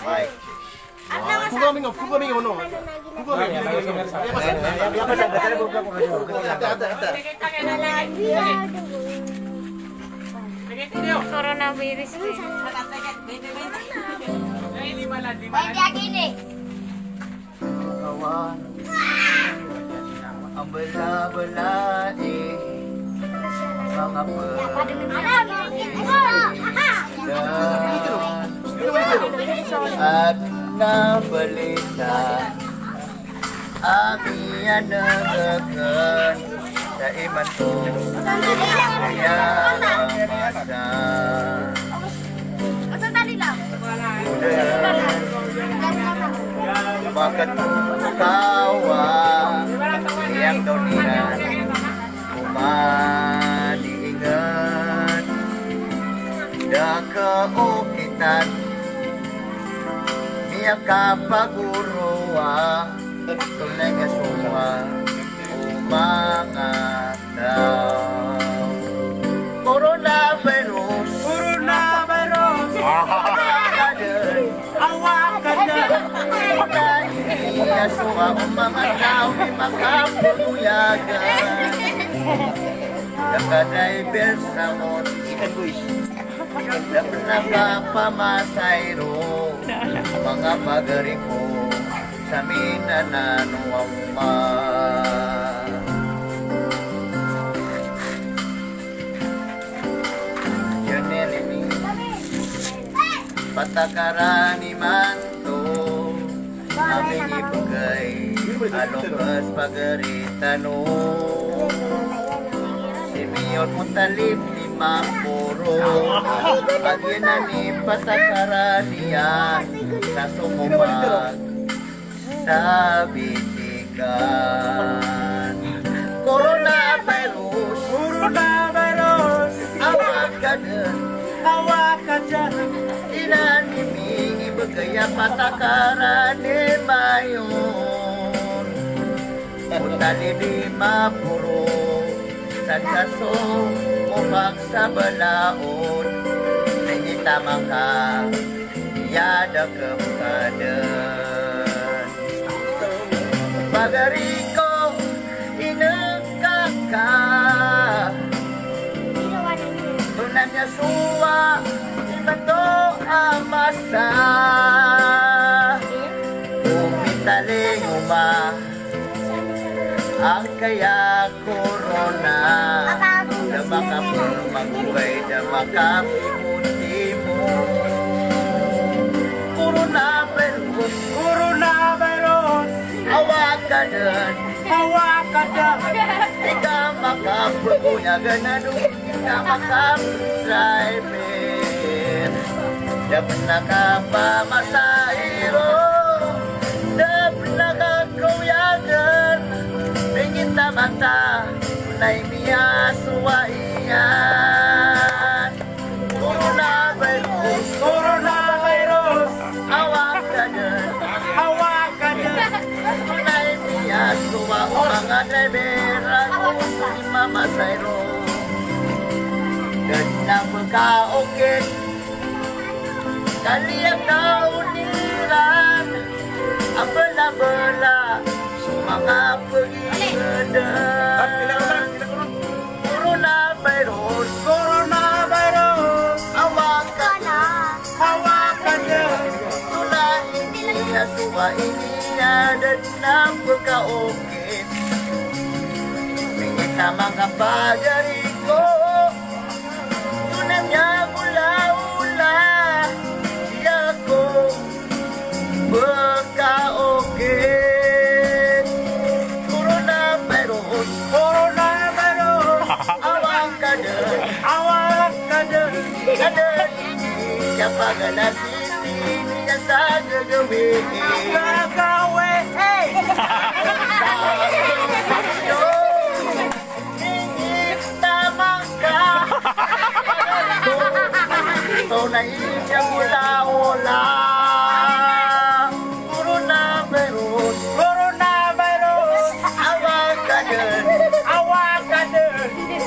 Mike. Pugaming ano? Pugaming. Coronavirus din. Kawan. Ang bala-bala mga at nabalita aking nagagan sa iman ko kaya masa bakit kawa iyang daw niya umaniingan dakaukitan niya kapaguruwa tulay nga suwa umangat daw coronavirus iya suwa umangat daw di makapuyagan naka-driver sa mot nakapamasayro mga pagari ko sa minananuwama yun nilini patakarani man to aming ibigay anong mas pagarita no si Miyon Muntalib ni Mapuro agyan na ni patakaranian sa sumumag sa bitikan coronavirus awak ka dyan inaniming ibigaya patakarani mayon Muntalib ni Mapuro sa kaso umag sa balaod nangitamang ka yada kemkadan pagariko inagkaka tunan niya suwa ibato amasa umitaling ang kaya corona na makapagmagubay na makapimuti mo coronavirus awak ka dyan di ka makapuyagan na doon di ka makapdriver dapat nakapamasahiro dapat nakakuyagan pingin na mata tunay niya suwaiyan coronavirus awak ka dyan tunay niya suwa mga driver ang uso ni Mama Sayro ganang magkaukit kaliyang na uniran ang bala-bala mga pag-iigadan coronavirus awak ka dyan tulahin niya suwain niya dan ng pagkaukit pingit na mga pagari ko tunan niya ula-ula siya ko pagkaukit coronavirus awak ka dyan siya pagalasin niya sa gagawin hingit tamang ka tunay siya mula-ula coronavirus awak ka dyan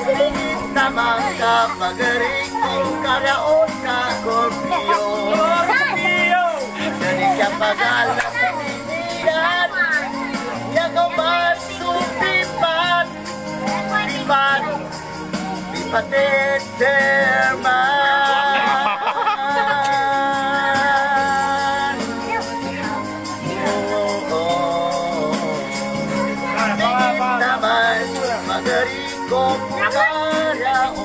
hingit tamang ka magaling kung karaon ka Scorpio Pagalang niyan, yagaw masupipan, pipan, pipatit derman. Naman, magarikong karaon.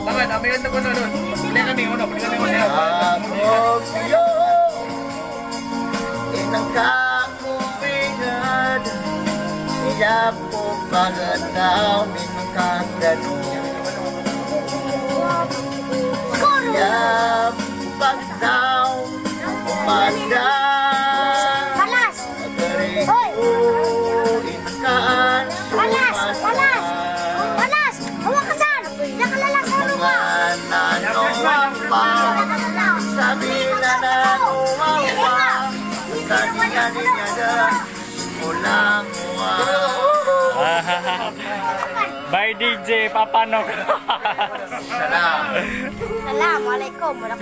Bakit? Amihan na ko na nun. Balikan kami uno. Balikan kami uno. Ako iyo, inang kakumingan, iya po pagkataw, minang kaganoon. Iya pagkataw, umadang, Palas! magariko, inang kaan, Palas! Palas! Palas! Hawakasan! Nakalalang sa lupa! Sabi na nanuwawa, kanya-kanya na ulang Bye DJ Papanok. Salam. Assalamualaikum.